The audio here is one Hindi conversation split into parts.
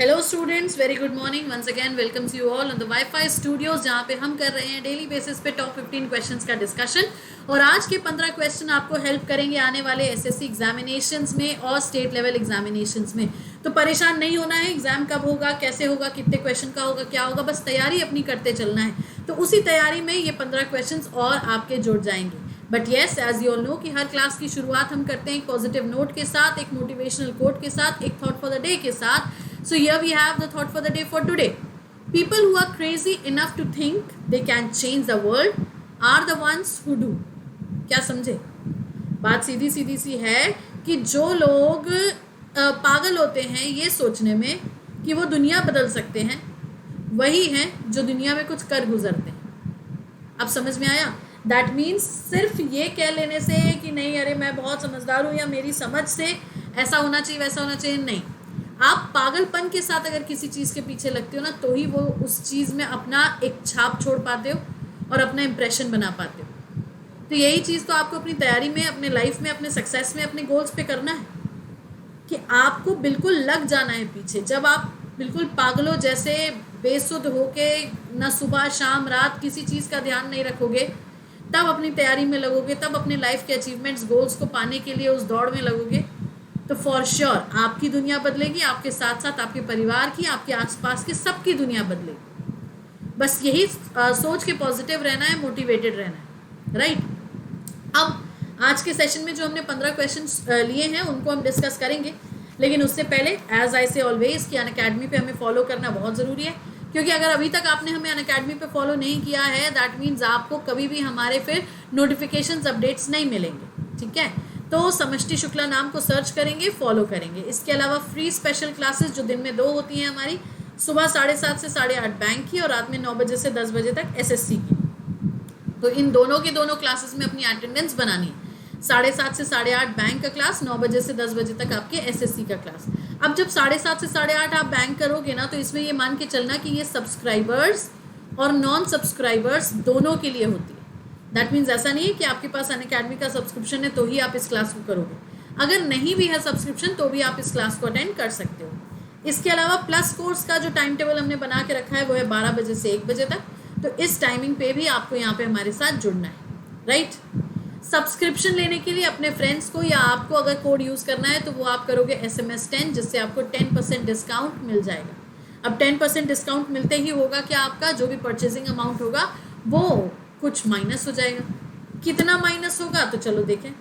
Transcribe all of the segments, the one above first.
Hello students, very good morning. Once again welcomes you all on the WiFi studios, जहाँ पे हम कर रहे हैं डेली बेसिस पे टॉप 15 क्वेश्चंस का डिस्कशन। और आज के 15 क्वेश्चन आपको हेल्प करेंगे आने वाले एसएससी एग्जामिनेशंस में और स्टेट लेवल एग्जामिनेशंस में। तो परेशान नहीं होना है, एग्जाम कब होगा, कैसे होगा, कितने क्वेश्चन का होगा, क्या होगा, बस तैयारी अपनी करते चलना है। तो उसी तैयारी में ये 15 क्वेश्चन और आपके जुड़ जाएंगे। But yes, as you all know कि हर क्लास की शुरुआत हम करते हैं एक पॉजिटिव नोट के साथ, एक मोटिवेशनल कोट के साथ, एक थॉट फॉर द डे के साथ। So here we have the thought for the day for today. People who are crazy enough to think they can change the world are the ones who do. क्या समझे? बात सीधी सीधी सी है कि जो लोग पागल होते हैं ये सोचने में कि वो दुनिया बदल सकते हैं, वही हैं जो दुनिया में कुछ कर गुजरते हैं। अब समझ में आया? दैट मीन्स सिर्फ ये कह लेने से कि नहीं अरे मैं बहुत समझदार हूँ या मेरी समझ से ऐसा होना चाहिए वैसा होना चाहिए, नहीं। आप पागलपन के साथ अगर किसी चीज़ के पीछे लगते हो ना, तो ही वो उस चीज़ में अपना एक छाप छोड़ पाते हो और अपना इम्प्रेशन बना पाते हो। तो यही चीज़ तो आपको अपनी तैयारी में, अपने लाइफ में, अपने सक्सेस में, अपने गोल्स पे करना है कि आपको बिल्कुल लग जाना है पीछे। जब आप बिल्कुल पागलों जैसे बेसुध होके न सुबह शाम रात किसी चीज़ का ध्यान नहीं रखोगे, तब अपनी तैयारी में लगोगे, तब अपने लाइफ के अचीवमेंट्स, गोल्स को पाने के लिए उस दौड़ में लगोगे, तो फॉर श्योर आपकी दुनिया बदलेगी, आपके साथ साथ आपके परिवार की, आपके आसपास की सबकी दुनिया बदलेगी। बस यही सोच के पॉजिटिव रहना है, मोटिवेटेड रहना है, राइट। अब आज के सेशन में जो हमने 15 क्वेश्चन लिए हैं उनको हम डिस्कस करेंगे, लेकिन उससे पहले एज आई से ऑलवेज कि अनअकैडमी पे हमें फॉलो करना बहुत ज़रूरी है। क्योंकि अगर अभी तक आपने हमें अनअकैडमी पे फॉलो नहीं किया है, दैट मीन्स आपको कभी भी हमारे फिर नोटिफिकेशंस, अपडेट्स नहीं मिलेंगे, ठीक है। तो समष्टि शुक्ला नाम को सर्च करेंगे, फॉलो करेंगे। इसके अलावा फ्री स्पेशल क्लासेस जो दिन में 2 होती हैं हमारी, सुबह 7:30 से 8:30 बैंक की और रात में 9 बजे से 10 बजे तक एसएससी की। तो इन दोनों की दोनों क्लासेस में अपनी अटेंडेंस बनानी है। 7:30 से 8:30 बैंक का क्लास, 9 बजे से 10 बजे तक आपके एसएससी का क्लास। अब जब 7:30 से 8:30 आप बैंक करोगे ना, तो इसमें ये मान के चलना कि ये सब्सक्राइबर्स और नॉन सब्सक्राइबर्स दोनों के लिए होती है। दैट मीन्स ऐसा नहीं है कि आपके पास अनअकैडमी का सब्सक्रिप्शन है तो ही आप इस क्लास को करोगे। अगर नहीं भी है सब्सक्रिप्शन तो भी आप इस क्लास को अटेंड कर सकते हो। इसके अलावा प्लस कोर्स का जो टाइम टेबल हमने बना के रखा है वो है 12 बजे से 1 बजे तक। तो इस टाइमिंग पे भी आपको यहाँ पे हमारे साथ जुड़ना है, राइट। सब्सक्रिप्शन लेने के लिए अपने फ्रेंड्स को या आपको अगर कोड यूज़ करना है तो वो आप करोगे SMS 10, जिससे आपको 10% डिस्काउंट मिल जाएगा। अब 10% डिस्काउंट मिलते ही होगा क्या, आपका जो भी परचेजिंग अमाउंट होगा वो कुछ माइनस हो जाएगा। कितना माइनस होगा तो चलो देखें।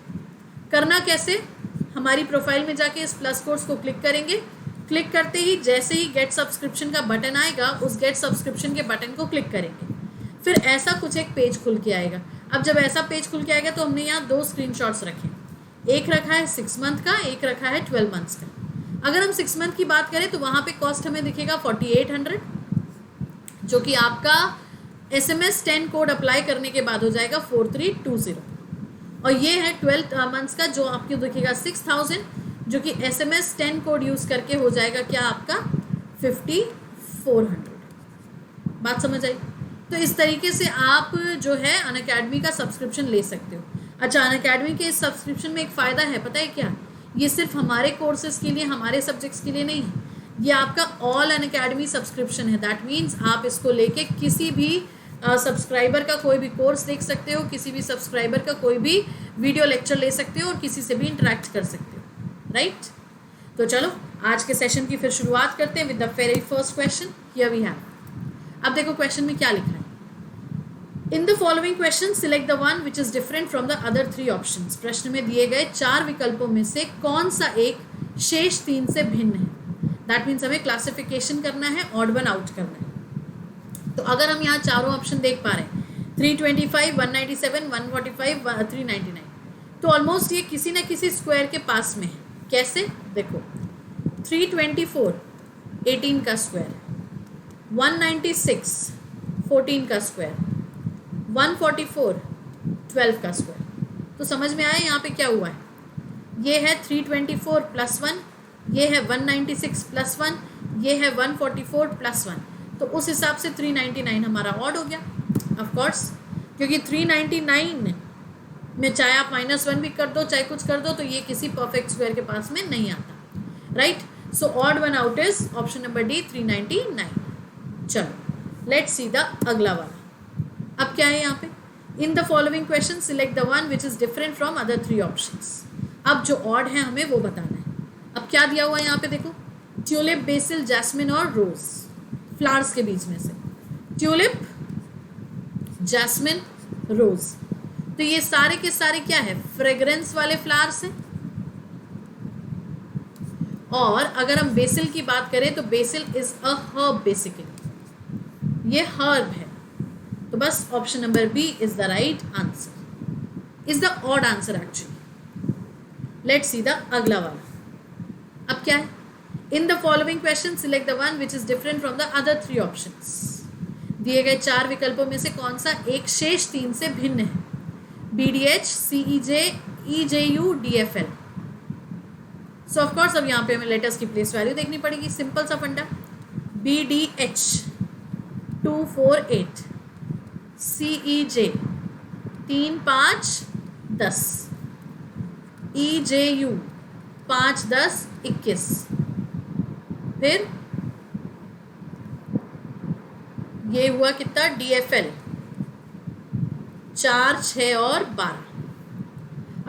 करना कैसे, हमारी प्रोफाइल में जाके इस प्लस कोर्स को क्लिक करेंगे। क्लिक करते ही जैसे ही गेट सब्सक्रिप्शन का बटन आएगा, उस गेट सब्सक्रिप्शन के बटन को क्लिक करेंगे। फिर ऐसा कुछ एक पेज खुल के आएगा। अब जब ऐसा पेज खुल के आएगा तो हमने यहाँ 2 स्क्रीनशॉट्स रखे। एक रखा है 6 मंथ का, एक रखा है 12 मंथ्स का। अगर हम 6 मंथ की बात करें तो वहाँ पे कॉस्ट हमें दिखेगा 4800, जो कि आपका SMS 10 कोड अप्लाई करने के बाद हो जाएगा 4320। और ये है 12 मंथ्स का, जो आपको दिखेगा 6000, जो कि SMS 10 कोड यूज़ करके हो जाएगा क्या आपका 5400। बात समझ आई? तो इस तरीके से आप जो है अनअकैडमी का सब्सक्रिप्शन ले सकते हो। अच्छा, अनअकैडमी के इस सब्सक्रिप्शन में एक फ़ायदा है, पता है क्या? ये सिर्फ हमारे कोर्सेज के लिए, हमारे सब्जेक्ट्स के लिए नहीं है, ये आपका ऑल अनअकैडमी सब्सक्रिप्शन है। दैट मीन्स आप इसको लेके किसी भी सब्सक्राइबर का कोई भी कोर्स देख सकते हो, किसी भी सब्सक्राइबर का कोई भी वीडियो लेक्चर ले सकते हो और किसी से भी इंटरेक्ट कर सकते हो, राइट। तो चलो आज के सेशन की फिर शुरुआत करते हैं with the very first question. Here we have. अब देखो क्वेश्चन में क्या लिखा है। In the following question select the one which is different from the other 3 options. प्रश्न में दिए गए 4 विकल्पों में से कौन सा एक शेष 3 से भिन्न है। दैट मीन्स हमें क्लासिफिकेशन करना है, ऑड वन आउट करना है। तो अगर हम यहाँ चारों ऑप्शन देख पा रहे हैं 325, 197, 145, 399, तो ऑलमोस्ट ये किसी ना किसी स्क्वायर के पास में है। कैसे देखो, 324 18 का स्क्वायर, 196 14 का स्क्वायर, 144 12 का स्क्वायर। तो समझ में आया यहाँ पे क्या हुआ है। ये है 324 + 1, ये है 196 + 1, ये है 144 + 1। तो उस हिसाब से 399 हमारा ऑड हो गया, ऑफ कोर्स, क्योंकि 399 में चाहे आप -1 भी कर दो, चाहे कुछ कर दो, तो ये किसी परफेक्ट स्क्वायर के पास में नहीं आता, right. So odd one out is option number D 399. चलो लेट्स सी द अगला वाला. अब क्या है यहाँ पे, इन the following question select the one which is different from other 3 options. अब जो ऑड है हमें वो बताना है. अब क्या दिया हुआ है यहाँ पे देखो, ट्यूलिप, बेसिल, जैस्मिन और रोज, फ्लावर्स के बीच में से ट्यूलिप, जैस्मिन, रोज. तो ये सारे के सारे क्या है, फ्रेग्रेंस वाले फ्लावर्स हैं. और अगर हम बेसिल की बात करें तो basil is a herb basically, ये हर्ब है. तो बस option number B is the right answer, is the odd answer actually. Let's see the अगला वाला. अब क्या है, in the following question select the one which is different from the other 3 options. दिए गए 4 विकल्पों में से कौन सा एक शेष 3 से भिन्न है. BDH, CEJ, EJU, DFL. So of course अब यहाँ पे हमें लेटर्स की प्लेस वैल्यू देखनी पड़ेगी. सिंपल सा फंडा, BDH 248, CEJ 3, 5, 10, EJU 5, 10, 21. फिर ये हुआ कितना, DFL 4, 6 और 12.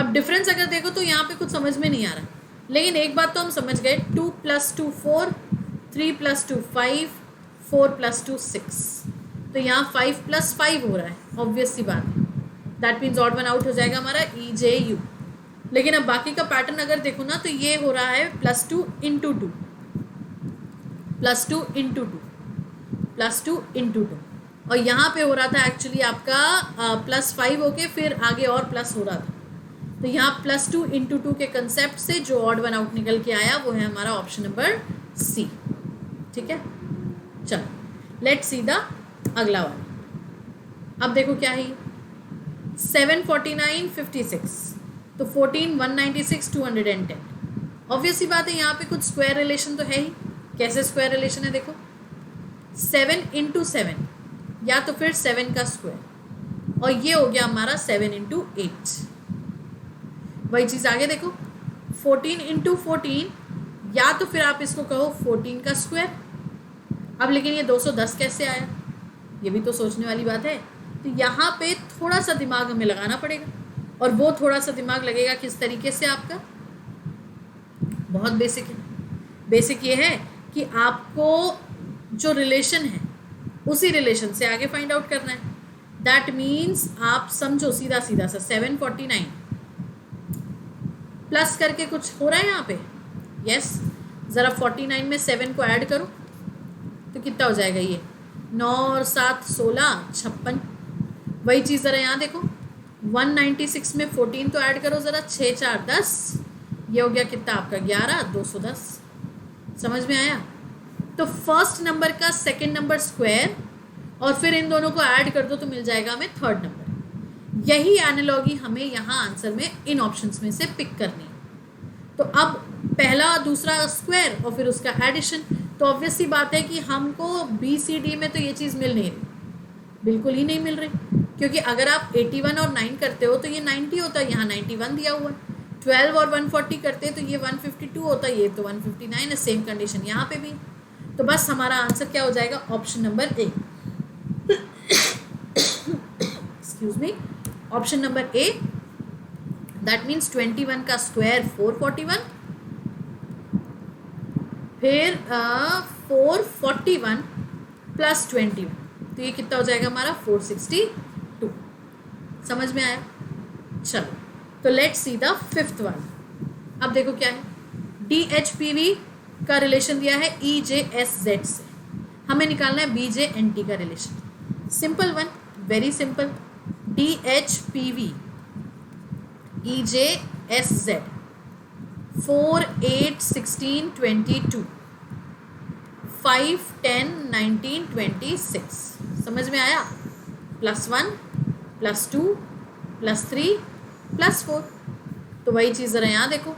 अब डिफरेंस अगर देखो तो यहाँ पे कुछ समझ में नहीं आ रहा, लेकिन एक बात तो हम समझ गए, 2 + 2 4, 3 + 2 5, 4 + 2 6. तो यहाँ 5 + 5 हो रहा है, ऑब्वियस सी बात है. That means odd one out हो जाएगा हमारा EJU. लेकिन अब बाकी का पैटर्न अगर देखो ना तो ये हो रहा है +2 × 2, +2 × 2, +2 × 2. और यहाँ पे हो रहा था एक्चुअली आपका +5 होके फिर आगे और प्लस हो रहा था. तो यहाँ +2 × 2 के कंसेप्ट से जो ऑड वन आउट निकल के आया वो है हमारा ऑप्शन नंबर सी. ठीक है, चलो लेट्स सी द अगला वाला. अब देखो क्या है, 7, 49, 56. तो 14, 196, 210. ऑब्वियसली बात है यहाँ पे कुछ स्क्वायर रिलेशन तो है ही. कैसे स्क्वायर रिलेशन है देखो, 7 × 7 या तो फिर 7 का स्क्वायर, और ये हो गया हमारा 7 × 8. वही चीज़ आगे देखो, 14 × 14 या तो फिर आप इसको कहो 14 का स्क्वायर. अब लेकिन ये 210 कैसे आया, ये भी तो सोचने वाली बात है. तो यहाँ पे थोड़ा सा दिमाग हमें लगाना पड़ेगा, और वो थोड़ा सा दिमाग लगेगा किस तरीके से आपका, बहुत बेसिक है. बेसिक ये है कि आपको जो रिलेशन है उसी रिलेशन से आगे फाइंड आउट करना है. दैट मीन्स आप समझो सीधा सीधा सा 749 प्लस करके कुछ हो रहा है यहाँ पे. यस, ज़रा 49 में 7 को ऐड करो तो कितना हो जाएगा, ये 9 और 7 16, 56. वही चीज़ ज़रा यहाँ देखो, 196 में 14 तो ऐड करो ज़रा, 6, 4, 10. ये हो गया कितना आपका 11, 210. समझ में आया. तो फर्स्ट नंबर का सेकंड नंबर स्क्वायर और फिर इन दोनों को ऐड कर दो तो मिल जाएगा हमें थर्ड नंबर. यही एनालॉगी हमें यहाँ आंसर में इन ऑप्शंस में से पिक करनी है. तो अब पहला दूसरा स्क्वायर और फिर उसका एडिशन. तो ऑब्वियसली बात है कि हमको BCD में तो ये चीज़ मिल नहीं रही, बिल्कुल ही नहीं मिल रही. क्योंकि अगर आप 81 और 9 करते हो तो ये 90 होता है, यहाँ 91 दिया हुआ है. 12 और 140 करते हैं तो ये 152 होता है, ये तो 159 है. सेम कंडीशन यहाँ पे भी. तो बस हमारा आंसर क्या हो जाएगा, option number A. Excuse me, option number A. That means 21 का स्क्वायर 441, फिर 441 + 21, तो ये कितना हो जाएगा हमारा 462. समझ में आया. चलो तो let's see the fifth one. अब देखो क्या है, DHPV का रिलेशन दिया है EJSZ से, हमें निकालना है BJNT का relation. Simple one, very simple. DHPV EJSZ 4, 8, 16, 22, 5, 10, 19, 26. समझ में आया. +1, +2, +3, +4. तो वही चीज़ ज़रा यहाँ देखो,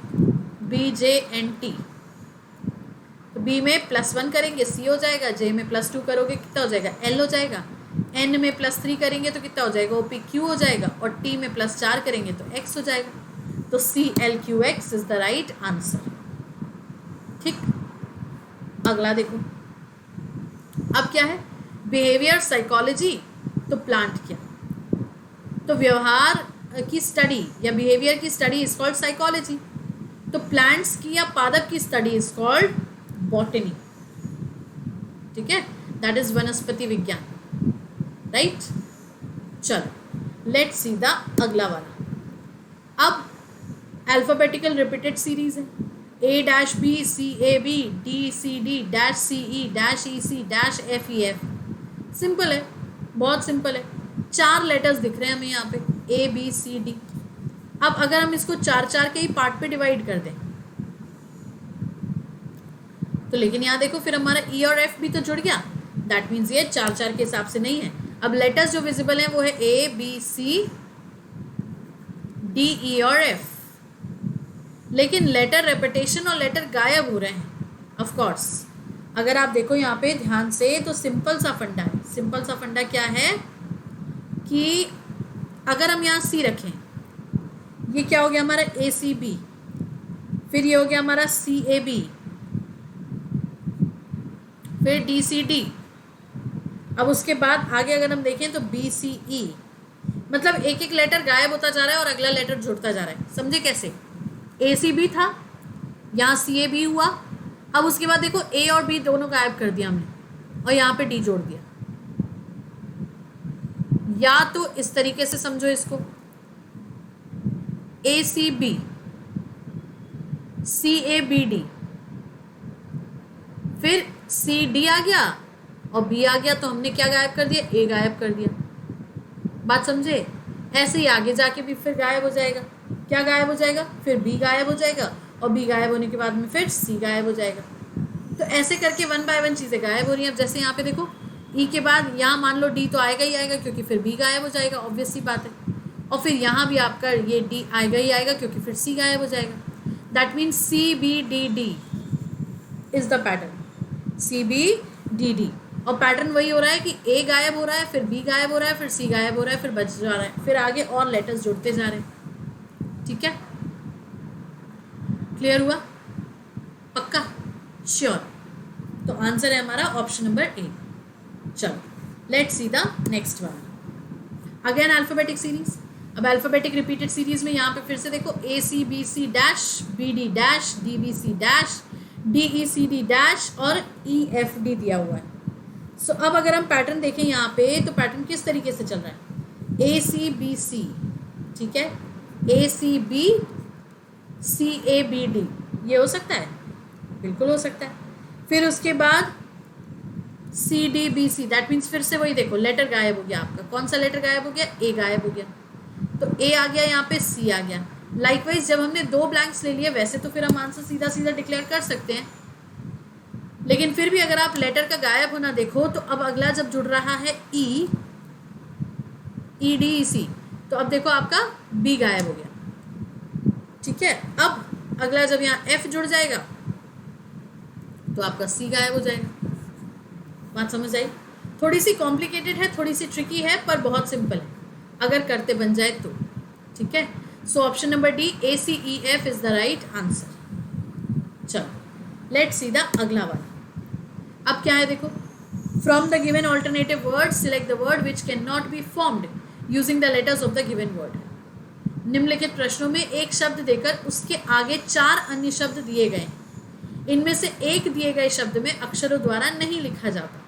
BJNT. तो B में +1 करेंगे C हो जाएगा, J में +2 करोगे कितना हो जाएगा, L हो जाएगा. N में +3 करेंगे तो कितना हो जाएगा, OPQ हो जाएगा. और T में +4 करेंगे तो X हो जाएगा. तो CLQX is the right answer. ठीक, अगला देखो, अब क्या है, बिहेवियर साइकोलॉजी, तो प्लांट क्या, तो व्यवहार की स्टडी या बिहेवियर की स्टडी इज कॉल्ड साइकोलॉजी, तो प्लांट्स की या पादप की स्टडी इज कॉल्ड बॉटनी, ठीक है, दैट इज वनस्पति विज्ञान, राइट। चलो लेट्स सी द अगला वाला। अब अल्फाबेटिकल रिपीटेड सीरीज है, A-B C-A-B-D-C-D-C-E-E-C-F-E-F, सिंपल है, बहुत सिंपल है, 4 लेटर्स दिख रहे हैं हमें यहाँ पे A-B-C-D। अब अगर हम इसको 4-4 के ही पार्ट पे डिवाइड कर दें तो, लेकिन यहाँ देखो फिर हमारा E और F भी तो जुड़ गया, दैट मीन्स ये 4-4 के हिसाब से नहीं है। अब लेटर्स जो विजिबल हैं वो है A-B-C-D-E और F, लेकिन लेटर रेपिटेशन और लेटर गायब हो रहे हैं। ऑफ कोर्स अगर आप देखो यहाँ पे ध्यान से तो सिंपल सा फंडा है। सिंपल सा फंडा क्या है कि अगर हम यहाँ C रखें, ये क्या हो गया हमारा ACB, फिर ये हो गया हमारा CAB, फिर DCD, अब उसके बाद आगे अगर हम देखें तो BCE, मतलब एक एक लेटर गायब होता जा रहा है और अगला लेटर जुड़ता जा रहा है। समझे कैसे? ACB था, यहाँ CAB हुआ, अब उसके बाद देखो A और B दोनों गायब कर दिया हमने और यहाँ पे D जोड़ दिया। या तो इस तरीके से समझो इसको, ACB CABD, फिर CD आ गया और B आ गया, तो हमने क्या गायब कर दिया? A गायब कर दिया। बात समझे? ऐसे ही आगे जाके भी फिर गायब हो जाएगा। क्या गायब हो जाएगा? फिर B गायब हो जाएगा और B गायब होने के बाद में फिर C गायब हो जाएगा। तो ऐसे करके 1 बाय 1 चीज़ें गायब हो रही हैं। अब जैसे यहाँ पे देखो E के बाद यहाँ मान लो D तो आएगा ही आएगा क्योंकि फिर B गायब हो जाएगा, ऑब्वियस सी बात है। और फिर यहाँ भी आपका ये D आएगा ही आएगा क्योंकि फिर C गायब हो जाएगा। That means CBDD is the pattern, CBDD। और पैटर्न वही हो रहा है कि A गायब हो रहा है, फिर B गायब हो रहा है, फिर C गायब हो रहा है, फिर बच जा रहा है, फिर आगे और लेटर्स जुड़ते जा रहे हैं। ठीक है, क्लियर हुआ? पक्का? श्योर। तो आंसर है हमारा ऑप्शन नंबर A। चलो let's see the next one. Again alphabetic series. अब अल्फाबेटिक रिपीटेड सीरीज में यहाँ पे फिर से देखो ACBC dash, BD dash, DBC dash, DECD dash और EFD दिया हुआ है। सो अब अगर हम पैटर्न देखें यहाँ पे तो पैटर्न किस तरीके से चल रहा है? ACBC, ठीक है, ACB CABD, ये हो सकता है? बिल्कुल हो सकता है। फिर उसके बाद CDBC, दैट मीन्स फिर से वही देखो लेटर गायब हो गया आपका। कौन सा लेटर गायब हो गया? A गायब हो गया, तो A आ गया, यहाँ पे C आ गया। लाइकवाइज जब हमने 2 ब्लैंक्स ले लिए वैसे तो फिर हम आंसर सीधा सीधा डिक्लेयर कर सकते हैं, लेकिन फिर भी अगर आप लेटर का गायब होना देखो तो अब अगला जब जुड़ रहा है EDEC, तो अब देखो आपका B गायब हो गया। ठीक है, अब अगला जब यहाँ F जुड़ जाएगा तो आपका C गायब हो जाएगा। बात समझ आई? थोड़ी सी कॉम्प्लिकेटेड है, थोड़ी सी ट्रिकी है, पर बहुत सिंपल है अगर करते बन जाए तो। ठीक है, so option number D ACEF is the right answer. चलो लेट्स सी द अगला वाला। अब क्या है देखो, from the given alternative word select the word which can not be formed using the letters of the given word. निम्नलिखित प्रश्नों में एक शब्द देकर उसके आगे 4 अन्य शब्द दिए गए, इनमें से एक दिए गए शब्द में अक्षरों द्वारा नहीं लिखा जाता,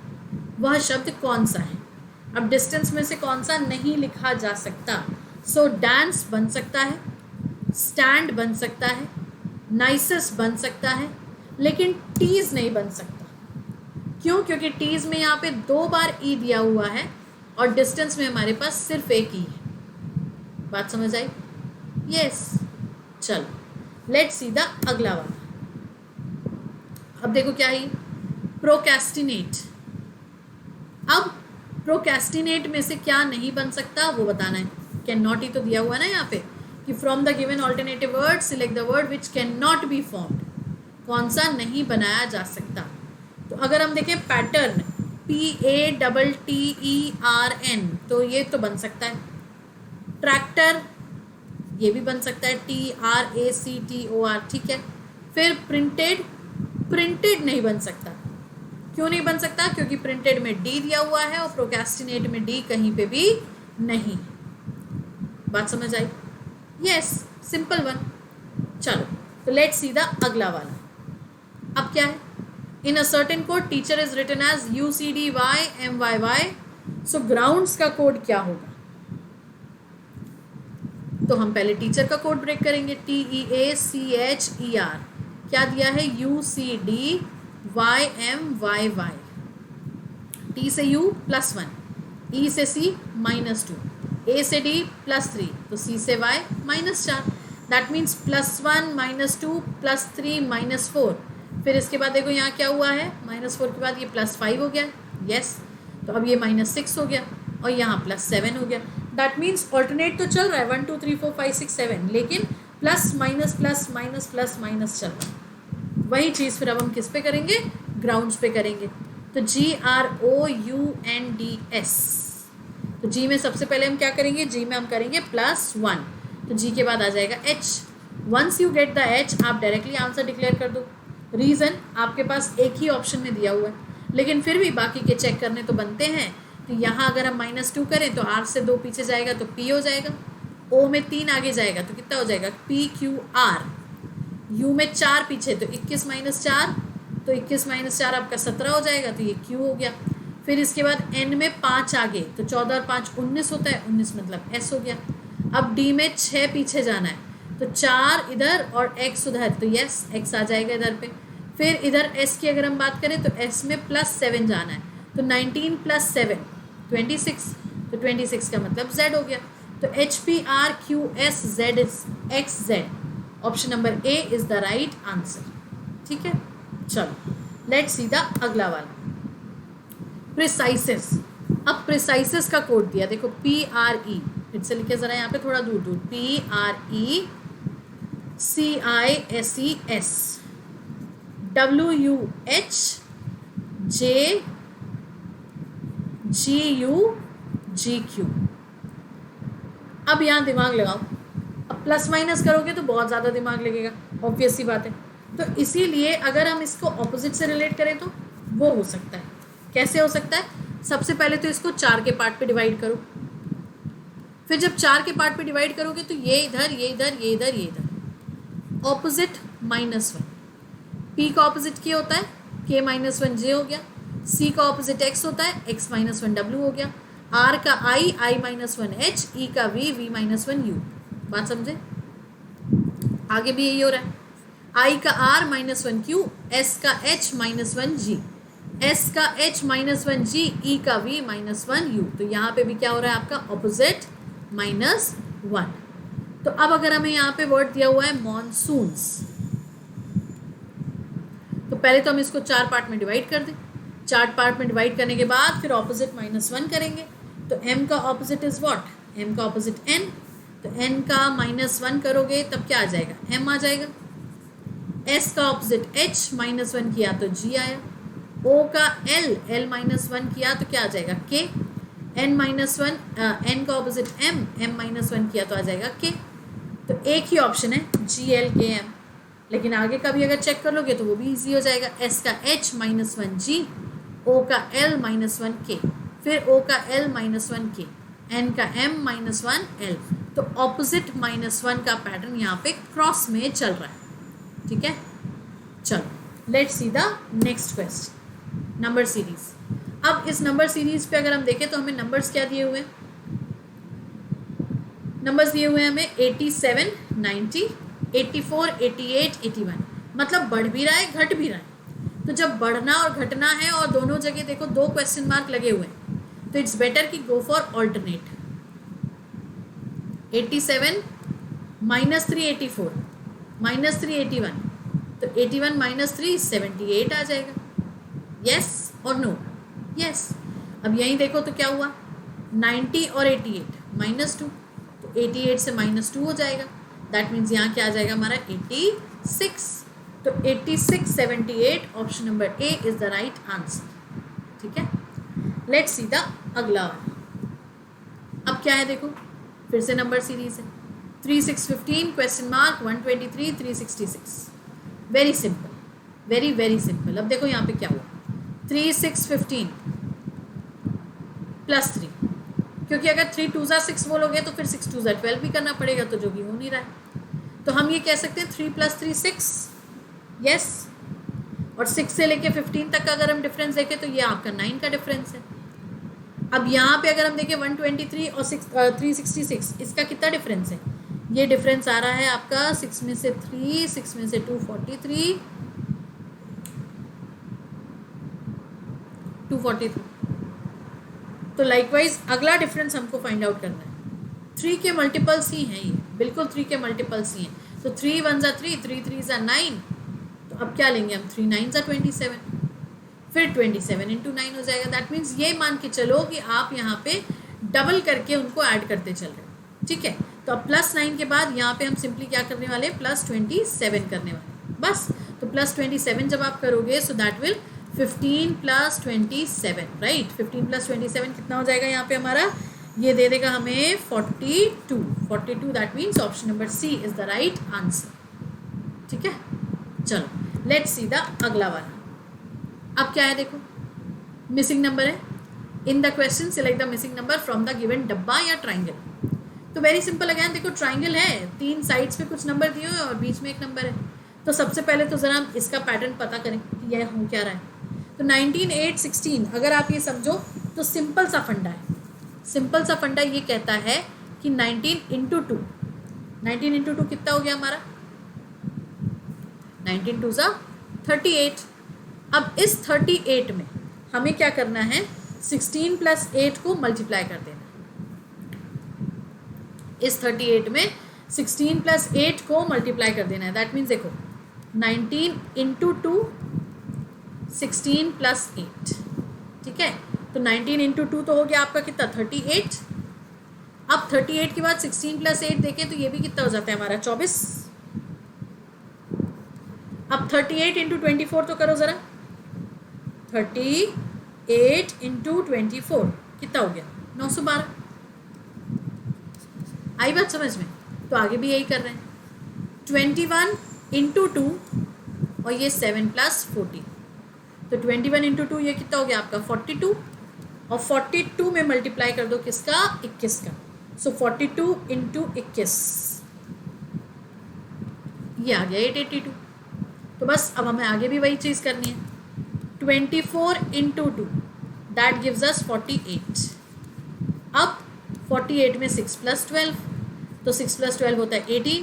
वह शब्द कौन सा है? अब डिस्टेंस में से कौन सा नहीं लिखा जा सकता? सो डांस बन सकता है, स्टैंड बन सकता है, नाइसेस बन सकता है, लेकिन टीज नहीं बन सकता। क्यों? क्योंकि टीज में यहाँ पे 2 बार ई दिया हुआ है और डिस्टेंस में हमारे पास सिर्फ एक ई है। बात समझ आई? यस। चलो लेट्स सी द अगला वाला। अब देखो क्या है, प्रोकैस्टिनेट। अब प्रोकैस्टिनेट में से क्या नहीं बन सकता वो बताना है। कैन नॉट ही तो दिया हुआ है ना यहाँ पे कि from the given alternative word select the word which can not be formed, कौन सा नहीं बनाया जा सकता। तो अगर हम देखें पैटर्न PATTERN, तो ये तो बन सकता है। ट्रैक्टर, ये भी बन सकता है, TRACTOR, ठीक है। फिर प्रिंटेड, प्रिंटेड नहीं बन सकता, क्यों नहीं बन सकता? क्योंकि प्रिंटेड में डी दिया हुआ है और प्रोक्रेस्टिनेट में डी कहीं पे भी नहीं। बात समझ आई? Yes, simple one. चलो, तो लेट्स सी द अगला वाला। अब क्या है? In a certain code teacher is written as UCDYMYY। So grounds का कोड क्या होगा? तो हम पहले टीचर का कोड ब्रेक करेंगे। TEACHER क्या दिया है? UCDYMYY। T से U +1, E से C -2, A से D +3, तो C से Y -4। That means +1 -2 +3 -4। फिर इसके बाद देखो यहाँ क्या हुआ है? -4 के बाद ये +5 हो गया। यस, तो अब ये -6 हो गया और यहाँ +7 हो गया। दैट मीन्स ऑल्टरनेट तो चल रहा है 1 2 3 4 5 6 7, लेकिन plus minus plus minus plus minus चल रहा है। वही चीज़ फिर अब हम किस पे करेंगे? ग्राउंड्स पे करेंगे। तो GROUNDS। तो जी में सबसे पहले हम क्या करेंगे? जी में हम करेंगे +1, तो जी के बाद आ जाएगा H। Once you get the H आप डायरेक्टली आंसर डिक्लेयर कर दो। रीज़न आपके पास एक ही ऑप्शन में दिया हुआ है, लेकिन फिर भी बाकी के चेक करने तो बनते हैं। तो यहाँ अगर हम -2 करें तो R से 2 पीछे जाएगा तो P हो जाएगा, O में 3 आगे जाएगा तो कितना हो जाएगा? PQR। U में 4 पीछे तो 21 - 4, तो 21 - 4 आपका 17 हो जाएगा, तो ये Q हो गया। फिर इसके बाद N में 5 आगे तो 14 और 5 19 होता है, 19 मतलब S हो गया। अब D में 6 पीछे जाना है तो 4 इधर और X उधर, तो यस X आ जाएगा इधर पे। फिर इधर S की अगर हम बात करें तो S में +7 जाना है, तो 19 + 7 26, तो 26 का मतलब Z हो गया। तो HPRQSZXZ option number A is the right answer. ठीक है, चलो लेट्स सी द अगला वाला। प्रिसाइसेस। अब प्रिसाइसेस का कोड दिया, देखो PRE, फिर से लिखे जरा यहाँ पे थोड़ा दूर दूर, PRECISES WHJGUGQ। अब यहाँ दिमाग लगाओ। अब प्लस माइनस करोगे तो बहुत ज़्यादा दिमाग लगेगा, ऑब्वियस सी बात है। तो इसीलिए अगर हम इसको ऑपोजिट से रिलेट करें तो वो हो सकता है। कैसे हो सकता है? सबसे पहले तो इसको 4 के पार्ट पे डिवाइड करो। फिर जब 4 के पार्ट पे डिवाइड करोगे तो ये इधर, ये इधर, ये इधर, ये इधर। ऑपोजिट -1। P का ऑपोजिट K होता है, K - 1 J हो गया। C का ऑपोजिट X होता है, X - 1 W हो गया। R का I - 1 H, E का V - 1 U। बात समझे? आगे भी यही हो रहा है। I का R - 1 Q, S का H - 1 G, S का H - 1 G, E का V - 1 U। तो यहाँ पे भी क्या हो रहा है आपका? ऑपोजिट -1। तो अब अगर हमें यहाँ पे वर्ड दिया हुआ है मॉनसून्स, तो पहले तो हम इसको 4 पार्ट में डिवाइड कर दें। 4 पार्ट में डिवाइड करने के बाद फिर ऑपोजिट -1 करेंगे। तो M का ऑपोजिट इज व्हाट? M का ऑपोजिट N, तो N का -1 करोगे तब क्या आ जाएगा? M आ जाएगा। S का ऑपोजिट H -1 किया तो G आया। O का L -1 किया तो क्या आ जाएगा? K। N का ऑपोजिट M -1 किया तो आ जाएगा K। तो एक ही ऑप्शन है GLKM, लेकिन आगे का भी अगर चेक कर लोगे तो वो भी इजी हो जाएगा। S का H -1 G, O का L -1 K, फिर O का L -1 K, N का M -1 L। तो ऑपोजिट -1 का पैटर्न यहाँ पे क्रॉस में चल रहा है। ठीक है, चलो let's see the next question. Number series. अब इस नंबर सीरीज पे अगर हम देखें तो हमें नंबर्स क्या दिए हुए हैं? नंबर्स दिए हुए हैं हमें 87, 90, 84, 88, 81। मतलब बढ़ भी रहा है, घट भी रहा है। तो जब बढ़ना और घटना है और दोनों जगह देखो 2 क्वेश्चन मार्क लगे हुए हैं, तो इट्स बेटर कि गो फॉर ऑल्टरनेट। 87 -3 84 -3 81, तो 81 - 3 78 आ जाएगा। यस और नो? यस। अब यहीं देखो तो क्या हुआ? 90 और 88 -2, तो 88 से -2 हो जाएगा। दैट मीन्स यहाँ क्या आ जाएगा हमारा? 86। तो 86 78 option number A is the right answer. ठीक है, लेट्स सी द अगला वाला। अब क्या है देखो, फिर से नंबर सीरीज है। 3 6 15 question mark 123 366। Very simple, very very simple. अब देखो यहाँ पे क्या हुआ? 3 6 15 प्लस 3, क्योंकि अगर 3 2 6 बोलोगे तो फिर 6 2 12 भी करना पड़ेगा, तो जो कि हो नहीं रहा है। तो हम ये कह सकते हैं 3 + 3 6, यस। और 6 से लेके 15 तक का अगर हम डिफरेंस देखें तो ये आपका 9 का डिफरेंस है। अब यहाँ पे अगर हम देखें 123 और 366, इसका कितना डिफरेंस है? ये डिफरेंस आ रहा है आपका 6 में से 3, 6 में से 2 43, 243। तो लाइकवाइज अगला डिफरेंस हमको फाइंड आउट करना है। 3 के मल्टीपल्स ही हैं ये, बिल्कुल 3 के मल्टीपल्स ही हैं। तो 3 1 3, 3 3 9। तो अब क्या लेंगे हम? 3 9 27, फिर 27 × 9 हो जाएगा। दैट मीन्स ये मान के चलो कि आप यहाँ पे डबल करके उनको ऐड करते चल रहे हैं, ठीक है। तो अब +9 के बाद यहाँ पे हम सिंपली क्या करने वाले? +27 करने वाले, बस। तो +27 जब आप करोगे, सो दैट विल 15 + 27, राइट। 15 + 27 कितना हो जाएगा यहाँ पे हमारा? ये दे देगा हमें 42। That means option number C is the right answer, ठीक है। चलो लेट्स सी द अगला वाला। अब क्या है देखो, मिसिंग नंबर है। In the question select the missing number from the given डब्बा या ट्राइंगल। तो वेरी सिंपल, अगेन देखो ट्राइंगल है, 3 साइड्स पे कुछ नंबर दिए हुए और बीच में एक नंबर है। तो सबसे पहले तो ज़रा हम इसका पैटर्न पता करें कि यह हो क्या रहा है। तो 19 8 16 अगर आप ये समझो तो सिंपल सा फंडा है। सिंपल सा फंडा ये कहता है कि 19 × 2, 19 × 2 कितना हो गया हमारा? 19 2 38। अब इस 38 में हमें क्या करना है? 16 + 8 को मल्टीप्लाई कर देना। इस 38 में 16 + 8 को मल्टीप्लाई कर देना है। दैट मीन्स देखो 19 × 2 16 + 8, ठीक है। तो 19 × 2 तो हो गया आपका कितना? 38। अब 38 के बाद 16 + 8 देखें तो ये भी कितना हो जाता है हमारा? 24। अब 38 × 24 तो करो ज़रा। 38 × 24 कितना हो गया? 912। आई बात समझ में? तो आगे भी यही कर रहे हैं। 21 × 2 और ये 7 + 14। तो 21 × 2 ये कितना हो गया आपका? 42। और 42 में मल्टीप्लाई कर दो किसका? 21 का। सो 42 × 21 ये आ गया 882। तो बस अब हमें आगे भी वही चीज़ करनी है। 24 × 2 दैट गिव्स अस 48। अब 48 में 6 + 12, तो 6 + 12 होता है 18।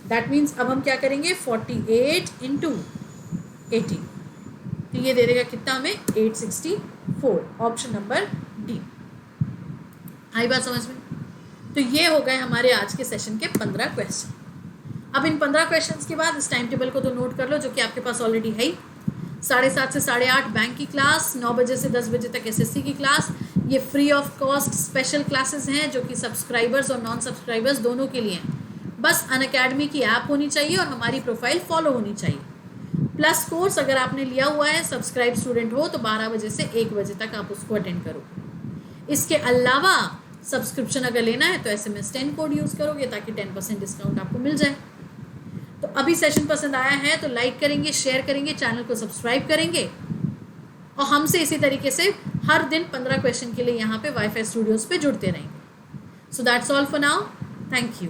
दैट मीन्स अब हम क्या करेंगे? 48 × 18, तो ये दे देगा कितना हमें? 864। Option number D. आई बात समझ में? तो ये हो गए हमारे आज के सेशन के 15 क्वेश्चन। अब इन 15 क्वेश्चंस के बाद इस टाइम टेबल को तो नोट कर लो, जो कि आपके पास ऑलरेडी है ही। 7:30 से 8:30 बैंक की क्लास, 9 बजे से 10 बजे तक एसएससी की क्लास। ये free of cost special classes हैं जो कि सब्सक्राइबर्स और नॉन सब्सक्राइबर्स दोनों के लिए हैं। बस अनअकैडमी की ऐप होनी चाहिए और हमारी प्रोफाइल फॉलो होनी चाहिए। प्लस कोर्स अगर आपने लिया हुआ है, सब्सक्राइब स्टूडेंट हो, तो 12 बजे से 1 बजे तक आप उसको अटेंड करो। इसके अलावा सब्सक्रिप्शन अगर लेना है तो SMS 10 कोड यूज़ करोगे ताकि 10% डिस्काउंट आपको मिल जाए। तो अभी सेशन पसंद आया है तो लाइक करेंगे, शेयर करेंगे, चैनल को सब्सक्राइब करेंगे और हमसे इसी तरीके से हर दिन 15 क्वेश्चन के लिए यहाँ पे वाईफाई स्टूडियोज़ पे जुड़ते रहेंगे। So that's all for now. Thank you.